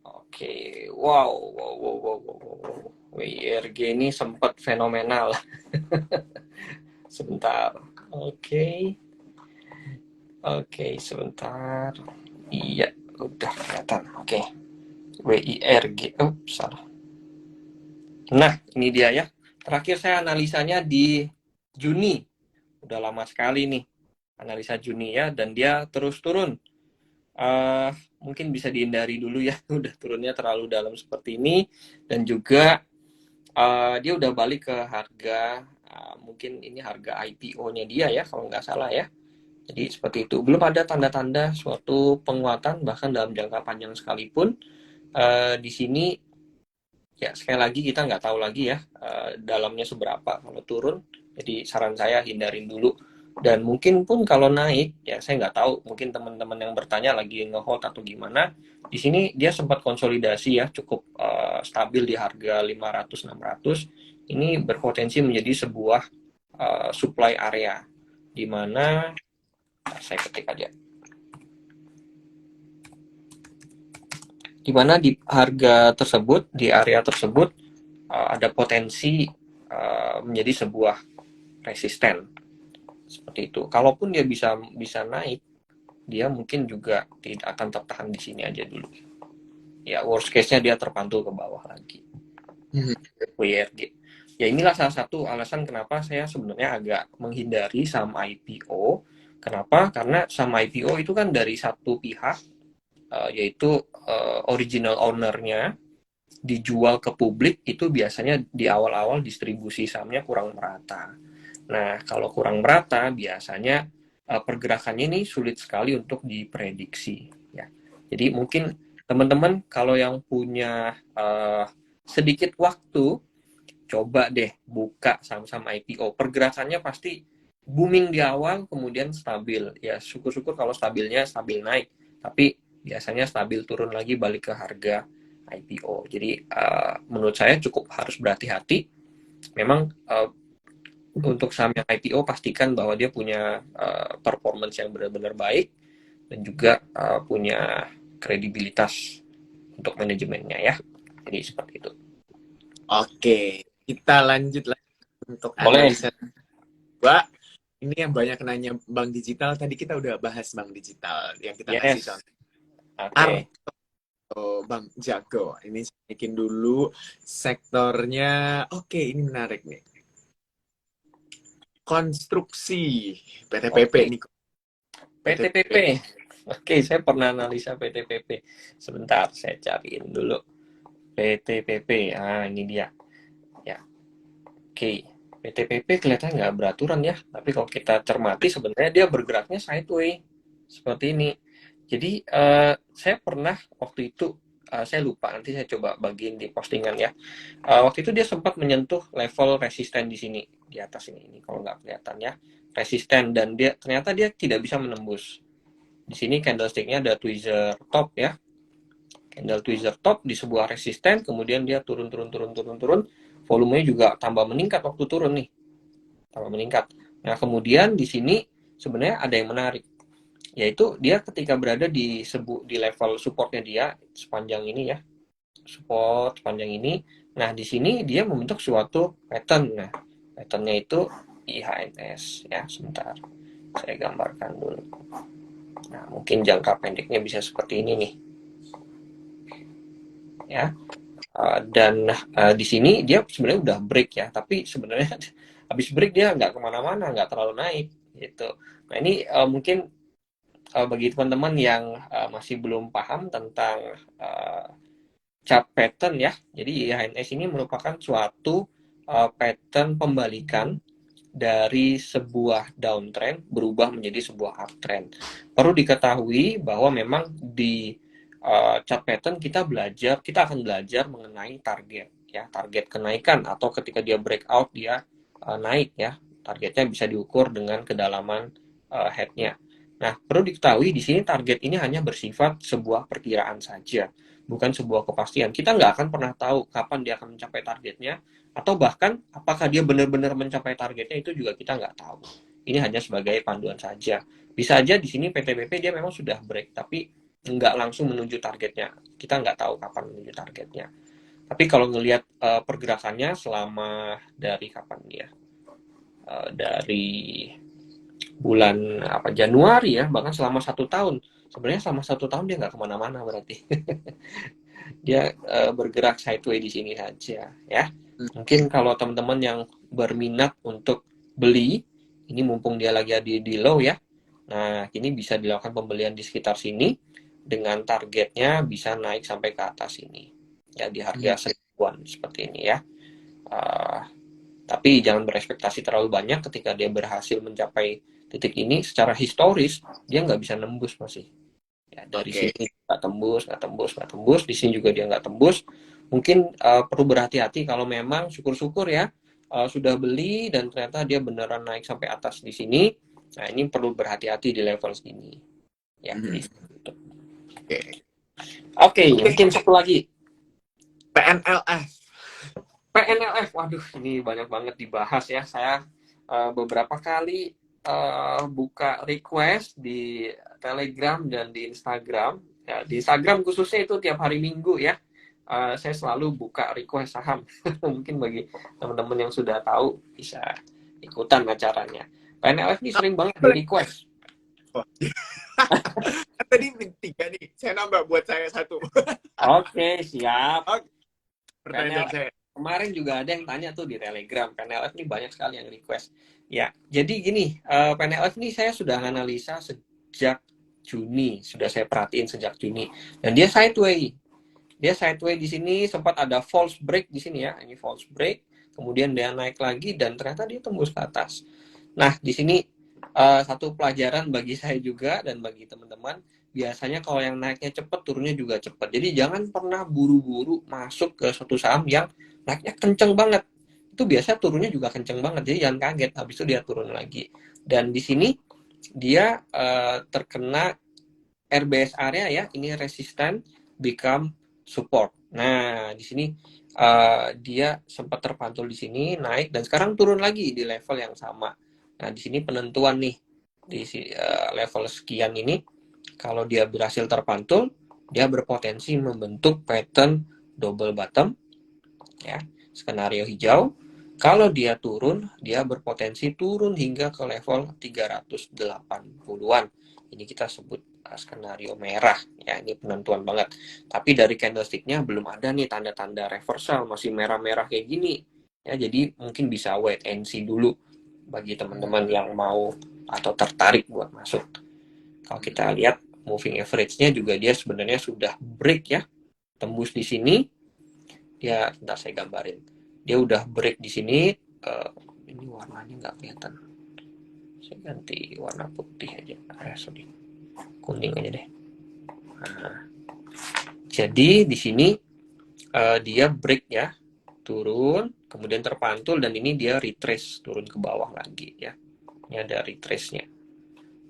Oke, wow, wow, wow, wow, wow, wow. WIRG ini sempat fenomenal. Sebentar. Oke, oke, sebentar. Iya, udah kelihatan. Oke, WIRG. Oh, salah. Nah, ini dia ya. Terakhir saya analisanya di Juni. Udah lama sekali nih analisa Juni ya, dan dia terus turun. Mungkin bisa dihindari dulu ya, udah turunnya terlalu dalam seperti ini, dan juga dia udah balik ke harga, mungkin ini harga IPO-nya dia ya kalau nggak salah ya. Jadi seperti itu, belum ada tanda-tanda suatu penguatan bahkan dalam jangka panjang sekalipun. Di sini ya sekali lagi kita nggak tahu lagi ya dalamnya seberapa kalau turun. Jadi saran saya hindarin dulu. Dan mungkin pun kalau naik, ya saya nggak tahu, mungkin teman-teman yang bertanya lagi nge-hold atau gimana. Di sini dia sempat konsolidasi ya, cukup stabil di harga 500-600. Ini berpotensi menjadi sebuah supply area, di mana saya ketik aja. Di mana di harga tersebut, di area tersebut, ada potensi menjadi sebuah resisten. Seperti itu. Kalaupun dia bisa naik, dia mungkin juga tidak akan tertahan di sini aja dulu. Ya worst case-nya dia terpantul ke bawah lagi. Hmm. WRG. Ya inilah salah satu alasan kenapa saya sebenarnya agak menghindari saham IPO. Kenapa? Karena saham IPO itu kan dari satu pihak, yaitu original owner-nya dijual ke publik, itu biasanya di awal-awal distribusi sahamnya kurang merata. Nah, kalau kurang merata, biasanya pergerakannya ini sulit sekali untuk diprediksi. Ya. Jadi mungkin teman-teman kalau yang punya sedikit waktu, coba deh buka saham-saham IPO. Pergerakannya pasti booming di awal, kemudian stabil. Ya, syukur-syukur kalau stabilnya stabil naik. Tapi biasanya stabil turun lagi balik ke harga IPO. Jadi menurut saya cukup harus berhati-hati. Memang untuk saham yang IPO pastikan bahwa dia punya performance yang benar-benar baik dan juga punya kredibilitas untuk manajemennya ya. Jadi seperti itu. Oke, kita lanjut lagi untuk Boleh. analisa dua. Ini yang banyak nanya bank digital. Tadi kita udah bahas bank digital yang kita kasih Yes. contoh. Oke. Bang Jago. Ini saya bikin dulu sektornya. Oke, ini menarik nih. Konstruksi PTPP Oke. nih. PTPP. Oke, saya pernah analisa PTPP. Sebentar, saya cariin dulu. PTPP. Ah, ini dia. Ya. Oke. PTPP kelihatan nggak beraturan ya. Tapi kalau kita cermati sebenarnya dia bergeraknya sideways. Seperti ini. Jadi saya pernah waktu itu saya lupa, nanti saya coba bagiin di postingan ya. Waktu itu dia sempat menyentuh level resisten di sini, di atas ini kalau nggak kelihatan ya, resisten, dan dia ternyata dia tidak bisa menembus. Di sini candlesticknya ada tweezer top ya, candle tweezer top di sebuah resisten, kemudian dia turun, volumenya juga tambah meningkat waktu turun nih, tambah meningkat. Nah kemudian di sini sebenarnya ada yang menarik, yaitu dia ketika berada di level supportnya dia sepanjang ini ya, support sepanjang ini. Nah di sini dia membentuk suatu pattern. Nah patternnya itu IHNS ya, sebentar saya gambarkan dulu. Nah mungkin jangka pendeknya bisa seperti ini nih ya. Dan di sini dia sebenarnya udah break ya, tapi sebenarnya habis break dia nggak kemana-mana, nggak terlalu naik gitu. Nah ini mungkin bagi teman-teman yang masih belum paham tentang chart pattern ya. Jadi IHNS ini merupakan suatu pattern pembalikan dari sebuah downtrend berubah menjadi sebuah uptrend. Perlu diketahui bahwa memang di chart pattern kita akan belajar mengenai target ya, target kenaikan, atau ketika dia breakout dia naik ya. Targetnya bisa diukur dengan kedalaman headnya. Nah, perlu diketahui di sini target ini hanya bersifat sebuah perkiraan saja, bukan sebuah kepastian. Kita nggak akan pernah tahu kapan dia akan mencapai targetnya, atau bahkan apakah dia benar-benar mencapai targetnya itu juga kita nggak tahu. Ini hanya sebagai panduan saja. Bisa aja di sini PTBP dia memang sudah break, tapi nggak langsung menuju targetnya. Kita nggak tahu kapan menuju targetnya. Tapi kalau ngelihat pergerakannya selama dari kapan dia, dari bulan Januari ya, bahkan selama 1 tahun. Sebenarnya selama 1 tahun dia nggak kemana-mana berarti. Dia bergerak sideways di sini saja ya. Mungkin kalau teman-teman yang berminat untuk beli, ini mumpung dia lagi ada di low ya. Nah, ini bisa dilakukan pembelian di sekitar sini dengan targetnya bisa naik sampai ke atas ini. Ya di harga 1000-an seperti ini ya. Tapi jangan berekspektasi terlalu banyak ketika dia berhasil mencapai titik ini. Secara historis dia nggak bisa nembus masih. Ya, dari sini nggak tembus, di sini juga dia nggak tembus. Mungkin perlu berhati-hati kalau memang syukur-syukur ya sudah beli dan ternyata dia beneran naik sampai atas di sini. Nah ini perlu berhati-hati di level segini. Ya, gitu. Oke, mungkin satu lagi. PNLF. PNLF, waduh ini banyak banget dibahas ya. Saya beberapa kali buka request di Telegram dan di Instagram. Ya, di Instagram khususnya itu tiap hari Minggu ya. Saya selalu buka request saham. Mungkin bagi teman-teman yang sudah tahu bisa ikutan acaranya. PNLF ini sering banget di request. tadi 3 nih, saya nambah buat saya 1. Oke, siap. Oke, pertanyaan PNLF saya. kemarin juga ada yang tanya tuh di Telegram. PNLF ini banyak sekali yang request. Ya, jadi gini, PNLF ini saya sudah analisa sejak Juni, sudah saya perhatiin sejak Juni. Dan dia sideways. Dia sideways di sini, sempat ada false break di sini ya. Ini false break, kemudian dia naik lagi dan ternyata dia tembus ke atas. Nah, di sini satu pelajaran bagi saya juga dan bagi teman-teman, biasanya kalau yang naiknya cepat, turunnya juga cepat. Jadi jangan pernah buru-buru masuk ke suatu saham yang naiknya kenceng banget. Itu biasa turunnya juga kenceng banget, jadi jangan kaget, habis itu dia turun lagi. Dan di sini dia terkena RBS area ya, ini resistant become support. Nah, di sini dia sempat terpantul di sini naik dan sekarang turun lagi di level yang sama. Nah, di sini penentuan nih di level sekian ini, kalau dia berhasil terpantul, dia berpotensi membentuk pattern double bottom ya, skenario hijau. Kalau dia turun, dia berpotensi turun hingga ke level 380-an. Ini kita sebut skenario merah ya, ini penentuan banget. Tapi dari candlesticknya belum ada nih tanda-tanda reversal, masih merah-merah kayak gini ya, jadi mungkin bisa wait and see dulu bagi teman-teman yang mau atau tertarik buat masuk. Kalau kita lihat moving average-nya juga dia sebenarnya sudah break ya, tembus di sini. Dia, sebentar saya gambarin. Dia udah break di sini. Ini warnanya nggak kelihatan. Saya ganti warna putih aja. Sorry, kuning aja deh. Nah, jadi di sini dia break ya, turun, kemudian terpantul dan ini dia retrace turun ke bawah lagi ya. Ini ada retrace-nya.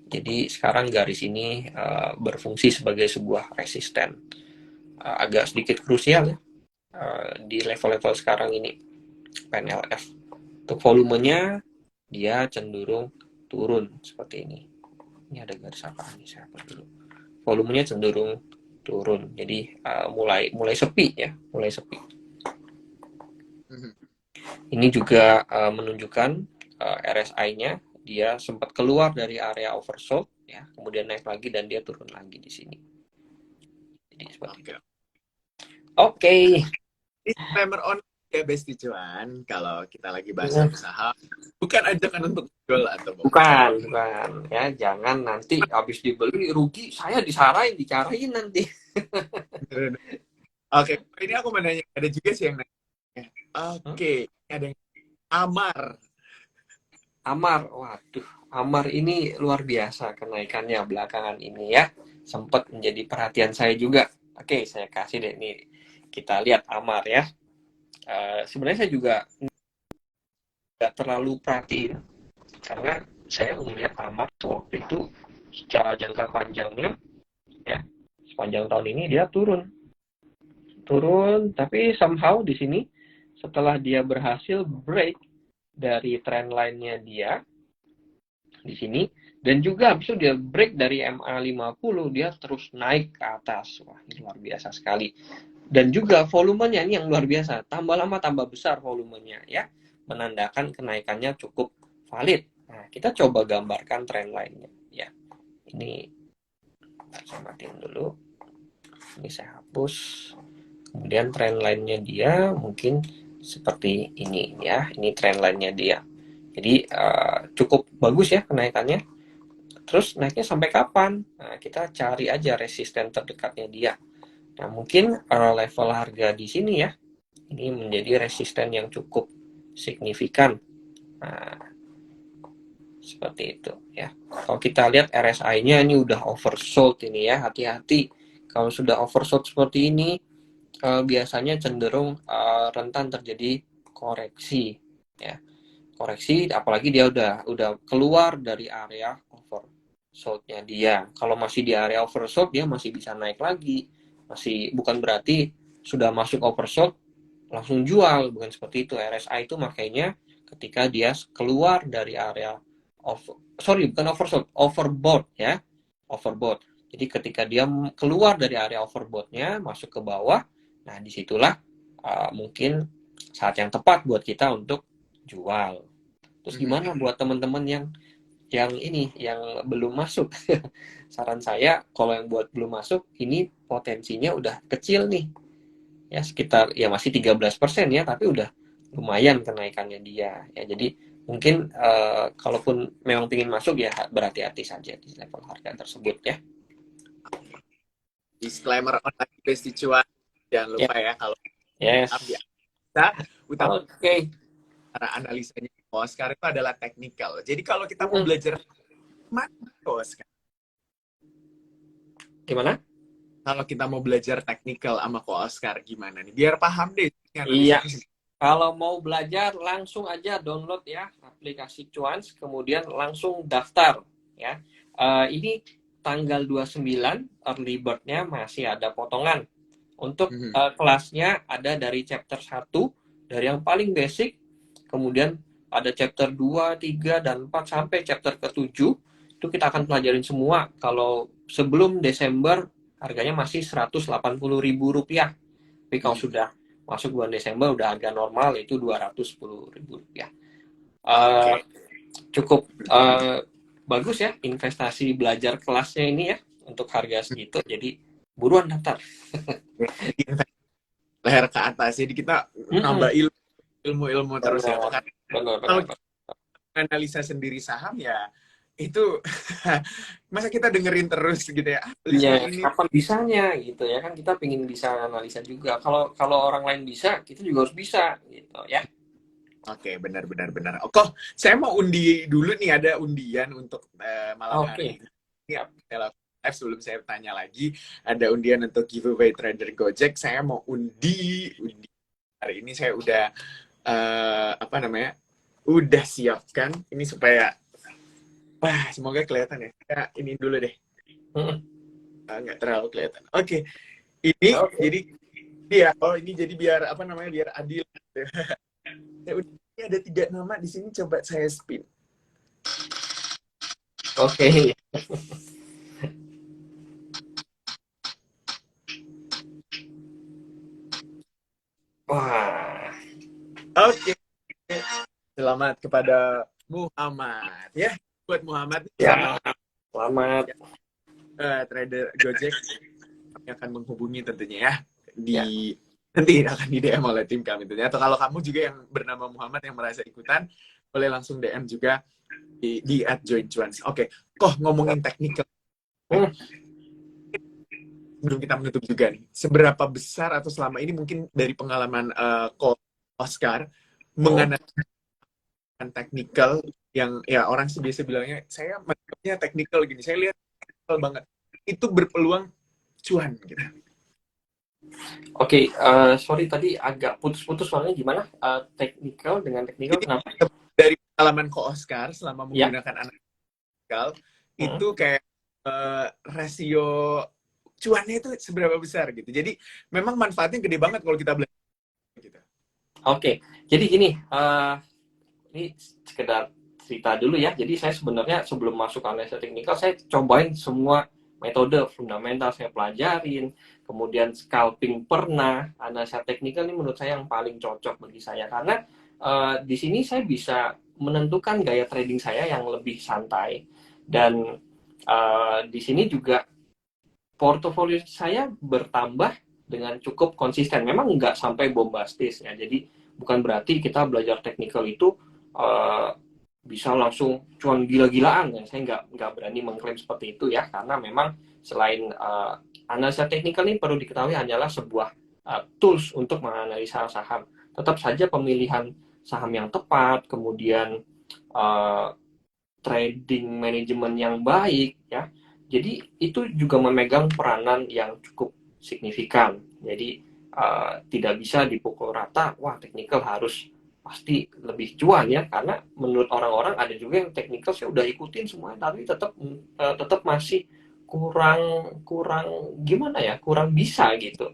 Jadi sekarang garis ini berfungsi sebagai sebuah resisten. Agak sedikit krusial ya di level-level sekarang ini PNLF. Untuk volumenya dia cenderung turun seperti ini. Ini ada garis apa nih, saya hapus dulu. Volumenya cenderung turun. Jadi mulai sepi ya, mulai sepi. Ini juga menunjukkan RSI-nya dia sempat keluar dari area oversold ya, kemudian naik lagi dan dia turun lagi di sini. Jadi seperti itu. Oke. Disclaimer on ya Besti Cuan, kalau kita lagi bahas satu saham, bukan ajakan untuk jual atau bukan ya, jangan nanti habis dibeli rugi, saya disarain, dicarain nanti. Oke, ini aku mau nanya, ada juga sih yang nanya. Oke, ada yang Amar. Waduh, Amar ini luar biasa kenaikannya belakangan ini ya, sempat menjadi perhatian saya juga. Oke, saya kasih deh nih, kita lihat Amar ya. Sebenarnya saya juga nggak terlalu perhatiin karena saya melihat Amar waktu itu secara jangka panjangnya ya, sepanjang tahun ini dia turun, tapi somehow di sini setelah dia berhasil break dari trend line-nya dia di sini dan juga habis itu dia break dari MA50, dia terus naik ke atas. Wah, ini luar biasa sekali. Dan juga volumenya ini yang luar biasa, tambah lama tambah besar volumenya ya, menandakan kenaikannya cukup valid. Nah, kita coba gambarkan trend line-nya ya. Ini saya matiin dulu. Ini saya hapus. Kemudian trend line-nya dia mungkin seperti ini ya. Ini trend line-nya dia. Jadi cukup bagus ya kenaikannya. Terus naiknya sampai kapan? Nah, kita cari aja resisten terdekatnya dia. Nah, mungkin level harga di sini ya, ini menjadi resisten yang cukup signifikan. Nah, seperti itu ya. Kalau kita lihat RSI-nya ini udah oversold ini ya, hati-hati. Kalau sudah oversold seperti ini, biasanya cenderung rentan terjadi koreksi ya. Koreksi, apalagi dia udah keluar dari area oversold-nya dia. Kalau masih di area oversold, dia masih bisa naik lagi. Masih bukan berarti sudah masuk oversold langsung jual, bukan seperti itu. RSI itu makanya ketika dia keluar dari area bukan oversold, overbought ya, overbought. Jadi ketika dia keluar dari area overbought-nya masuk ke bawah, nah disitulah mungkin saat yang tepat buat kita untuk jual. Terus gimana buat teman-teman yang yang ini yang belum masuk. Saran saya kalau yang buat belum masuk ini potensinya udah kecil nih. Ya sekitar ya masih 13% ya, tapi udah lumayan kenaikannya dia. Ya jadi mungkin kalaupun memang ingin masuk ya berhati-hati saja di level harga tersebut ya. Disclaimer online Besti Cuan, jangan Ya, lupa ya kalau up yes. di kita utama Oke. cara analisanya Oscar itu adalah teknikal. Jadi kalau kita mau Hmm, belajar mana Oscar, gimana? kalau kita mau belajar teknikal sama Ko Oscar gimana nih? Biar paham deh ini Iya. analisanya. Kalau mau belajar langsung aja download ya aplikasi Cuans, kemudian langsung daftar ya. Ini tanggal 29 early bird-nya masih ada potongan. Untuk Mhm. kelasnya ada dari chapter 1 dari yang paling basic, kemudian ada chapter 2, 3 dan 4 sampai chapter ke-7. Itu kita akan pelajarin semua. Kalau sebelum Desember harganya masih Rp180.000. Tapi kalau Mhm. sudah masuk bulan Desember udah harga normal yaitu Rp210.000. Oke. Cukup bagus ya investasi belajar kelasnya ini ya untuk harga segitu. Jadi buruan daftar. Leher ke atas. Jadi kita nambah Mm-mm. ilmu-ilmu terus ya. Benar, Karena benar, kalau benar. analisa sendiri saham ya itu masa kita dengerin terus gitu ya. Ah, beli Iya, saham ini. kapan bisanya gitu ya kan kita pingin bisa analisa juga. Kalau kalau orang lain bisa, kita juga harus bisa gitu ya. Oke, benar benar benar. Oke, saya mau undi dulu nih, ada undian untuk malam hari Oke. ini. Ini saya lakukan live sebelum saya tanya lagi, ada undian untuk giveaway trader Gojek. Saya mau undi hari ini saya udah apa namanya? Udah siapkan ini supaya wah, semoga kelihatan ya. Ya, ini dulu deh. Mm-mm. Nggak terlalu kelihatan. Oke, ini Oke. jadi dia. Oh, ini jadi biar apa namanya? Biar adil. Ya udah, ini ada 3 nama di sini. Coba saya spin. Oke. Wah. Oke, selamat kepada Muhammad ya. Buat Muhammad selamat Ya, selamat. ya, trader Gojek, kami akan menghubungi tentunya ya Ya. di nanti akan di DM oleh tim kami tentunya. Atau kalau kamu juga yang bernama Muhammad yang merasa ikutan, boleh langsung DM juga di @joincuans. Oke, kok ngomongin teknikal Hmm. sebelum kita menutup juga nih. Seberapa besar atau selama ini mungkin dari pengalaman Ko Oscar Hmm. menganalisis teknikal yang ya orang sih biasa bilangnya saya menganggapnya teknikal gini, saya lihat teknikal banget itu berpeluang cuan gitu. Oke, sorry tadi agak putus-putus soalnya gimana? Technical dengan technical Jadi kenapa? dari pengalaman Ko Oscar selama Ya. menggunakan analytical Hmm. itu kayak rasio cuannya itu seberapa besar gitu. Jadi memang manfaatnya gede banget kalau kita belajar gitu. Oke, jadi gini, ini sekedar cerita dulu ya. Jadi saya sebenarnya sebelum masuk analisa teknikal, saya cobain semua metode fundamental saya pelajarin, kemudian scalping pernah, analisa teknikal ini menurut saya yang paling cocok bagi saya karena di sini saya bisa menentukan gaya trading saya yang lebih santai dan di sini juga portofolio saya bertambah dengan cukup konsisten. Memang nggak sampai bombastis ya. Jadi bukan berarti kita belajar teknikal itu uh, bisa langsung cuan gila-gilaan ya. Saya nggak berani mengklaim seperti itu ya. Karena memang selain analisa teknikal ini perlu diketahui hanyalah sebuah tools untuk menganalisa saham. Tetap saja pemilihan saham yang tepat, kemudian uh, trading manajemen yang baik ya. Jadi itu juga memegang peranan yang cukup signifikan. Jadi tidak bisa dipukul rata, wah teknikal harus pasti lebih cuan ya karena menurut orang-orang ada juga yang teknikal saya udah ikutin semuanya tapi tetap masih kurang kurang gimana ya kurang bisa gitu.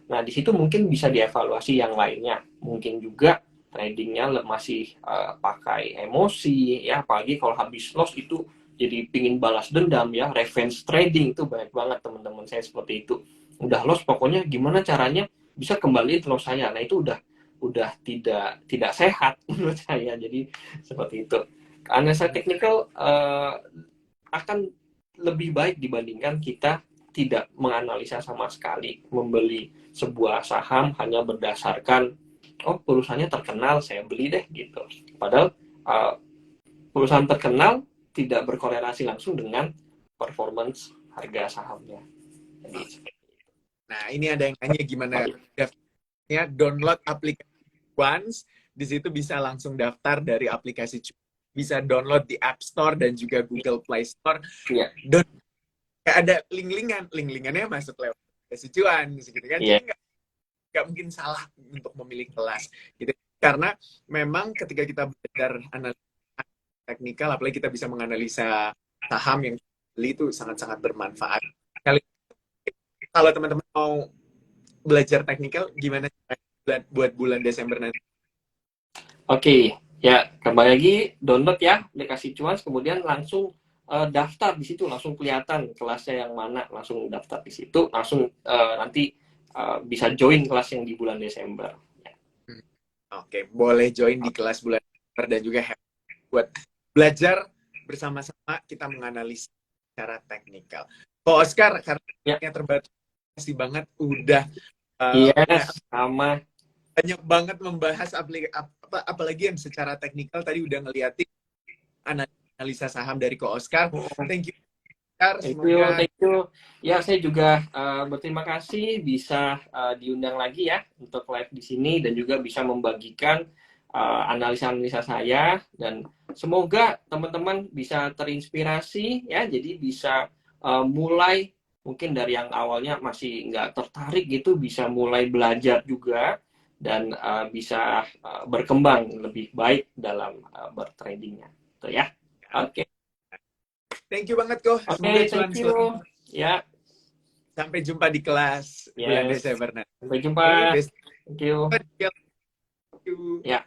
Nah di situ mungkin bisa dievaluasi yang lainnya mungkin juga tradingnya masih pakai emosi ya apalagi kalau habis loss itu jadi pingin balas dendam ya revenge trading itu banyak banget teman-teman saya seperti itu udah loss pokoknya gimana caranya bisa kembaliin loss saya nah itu udah tidak sehat menurut saya jadi seperti itu analisa teknikal akan lebih baik dibandingkan kita tidak menganalisa sama sekali, membeli sebuah saham hanya berdasarkan oh perusahaannya terkenal saya beli deh gitu. Padahal perusahaan terkenal tidak berkorelasi langsung dengan performance harga sahamnya. Jadi, Nah, ini ada yang nanya gimana daftarnya, download aplikasi Once, di situ bisa langsung daftar dari aplikasi Cuan. Bisa download di App Store dan juga Google Play Store. ya, Kayak ada link-linkannya masuk lewat aplikasi Cuan, gitu kan. ya, Jadi nggak mungkin salah untuk memilih kelas. Gitu. Karena memang ketika kita belajar analisa teknikal, apalagi kita bisa menganalisa saham yang beli itu sangat-sangat bermanfaat. Kalau teman-teman mau belajar teknikal, gimana buat bulan Desember nanti? Oke, ya kembali lagi download ya aplikasi Cuan, kemudian langsung daftar di situ, langsung kelihatan kelasnya yang mana, langsung daftar di situ, langsung nanti bisa join kelas yang di bulan Desember. Oke, boleh join di kelas bulan Desember dan juga buat belajar bersama-sama kita menganalisis secara teknikal. Kok Oscar, karena terbatas kasih banget udah sama banyak banget membahas apalagi yang secara teknikal tadi udah ngeliatin analisa saham dari Ko Oscar. Thank you, Oscar. Thank you. Ya, saya juga berterima kasih bisa diundang lagi ya untuk live di sini dan juga bisa membagikan analisa-analisa saya, dan semoga teman-teman bisa terinspirasi ya, jadi bisa mulai mungkin dari yang awalnya masih nggak tertarik gitu, bisa mulai belajar juga dan bisa berkembang lebih baik dalam bertradingnya, gitu ya. Oke. Thank you banget Ko. Oke, thank you. Ya. Sampai jumpa di kelas bulan Desember nanti. Sampai jumpa. Thank you. Thank you. Ya.